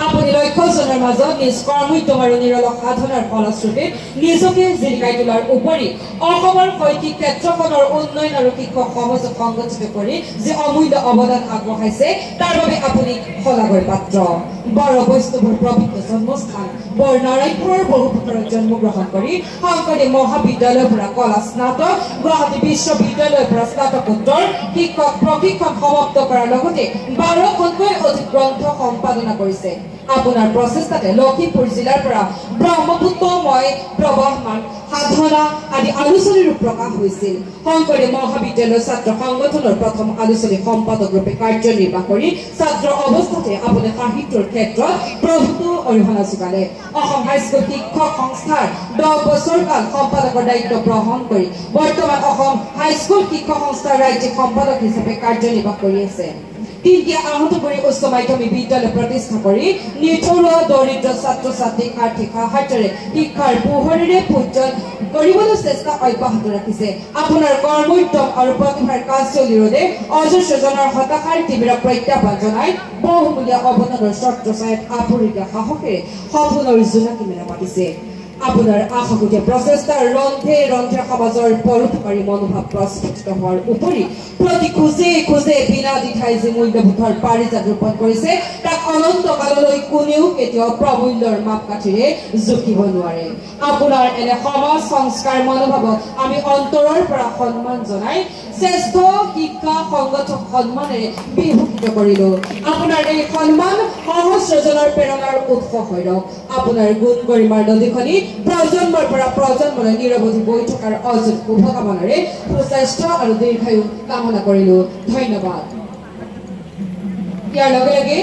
আপুনি লক্ষ্যজনৰ মাজত নিজ কৰ্মোদ্যম আৰু নিৰলস সাধনাৰ ফলস্বৰূপে নিজকে জিলিকাই তোলাৰ উপৰি অসমৰ শৈক্ষিক ক্ষেত্ৰখনৰ উন্নয়ন আৰু শিক্ষক সমাজক সংগঠিত কৰি যে অমূল্য অৱদান আগবঢ়াইছে তাৰ বাবে আপুনি শলাগৰ পাত্ৰ। বৰ বৈষ্ণৱৰ পবিত্ৰ জন্মস্থান বৰনাৰায়ণপুৰৰ বহুপুত্ৰত জন্মগ্ৰহণ কৰি শংকৰদেৱ মহাবিদ্যালয়ৰ পৰা কলা স্নাতক, গুৱাহাটী বিশ্ববিদ্যালয়ৰ পৰা স্নাতকোত্তৰ শিক্ষক প্ৰশিক্ষণ সমাপ্ত কৰাৰ লগতে 12খনকৈ অধিক গ্ৰন্থ সম্পাদনা কৰিছে। আপোনাৰ প্ৰচেষ্টাতে লখিমপুৰ জিলাৰ পৰা ব্ৰহ্মপুত্ৰময় প্ৰবাহমান সাধনা আদি আলোচনীৰো প্ৰকাশ হৈছিল। শংকৰদেৱ মহাবিদ্যালয় ছাত্ৰ সংগঠনৰ প্ৰথম আলোচনী সম্পাদক ৰূপে কাৰ্যনিৰ্বাহ কৰি ছাত্ৰ অৱস্থাতে আপুনি সাহিত্যৰ ক্ষেত্ৰত প্ৰভূত অৰিহণা যোগালে। অসম হাইস্কুল শিক্ষক সংস্থাৰ 10 বছৰকাল সম্পাদকৰ দায়িত্ব গ্ৰহণ কৰি বৰ্তমান অসম হাইস্কুল শিক্ষক সংস্থাৰ ৰাজ্যিক সম্পাদক হিচাপে কাৰ্যনিৰ্বাহ কৰি আছে। তিনিটা আহতগুৰি উচ্চ মাধ্যমিক বিদ্যালয় প্ৰতিষ্ঠা কৰি নিথৰুৱা দৰিদ্ৰ ছাত্ৰ ছাত্ৰীক আৰ্থিক সাহায্যৰে শিক্ষাৰ পোহৰেৰে পূজন কৰিবলৈ চেষ্টা অব্যাহত ৰাখিছে। আপোনাৰ কৰ্মোদ্যম আৰু প্ৰতিভাৰ কাৰ্যলিৰোধে অজস্ৰজনৰ হতাশাৰ তীব্ৰ প্ৰত্যাহ্বান জনাই বহুমূলীয়া অৱদানৰ ছত্ৰছায়াত আপুৰুগীয়া সাহসেৰে সপোনৰ জোনাকী মেলা পাতিছে। আপোনাৰ আশাকুটীয়া প্ৰচেষ্টাৰ ৰন্ধে ৰন্ধে সমাজৰ পৰোপকাৰী মনোভাৱ প্ৰস্ফুটিত হোৱাৰ উপৰি প্ৰতি খোজে খোজে বিনা দ্বিধাই যে মূল্যবোধৰ পাৰিজাত ৰোপণ কৰিছে তাক অনন্ত কাললৈ কোনেও কেতিয়াও প্ৰমূল্যৰ মাপকাঠিৰে জুখিব নোৱাৰে। আপোনাৰ এনে সমাজ সংস্কাৰ মনোভাৱক আমি অন্তৰৰ পৰা সন্মান জনাই শ্ৰেষ্ঠ শিক্ষা সংগঠক সন্মানেৰে বিভূষিত কৰিলো। আপোনাৰ এই সন্মান সহস্ৰজনৰ প্ৰেৰণাৰ উৎস হৈ ৰওক। আপোনাৰ গুণ গৰিমাৰ নদীখনি প্ৰজন্মৰ পৰা প্ৰজন্মলৈ নিৰৱধি বৈ থকাৰ অযুত শুভকামনাৰে সুস্বাস্থ্য আৰু দীৰ্ঘায়ু কামনা কৰিলো। ধন্যবাদ। ইয়াৰ লগে লগে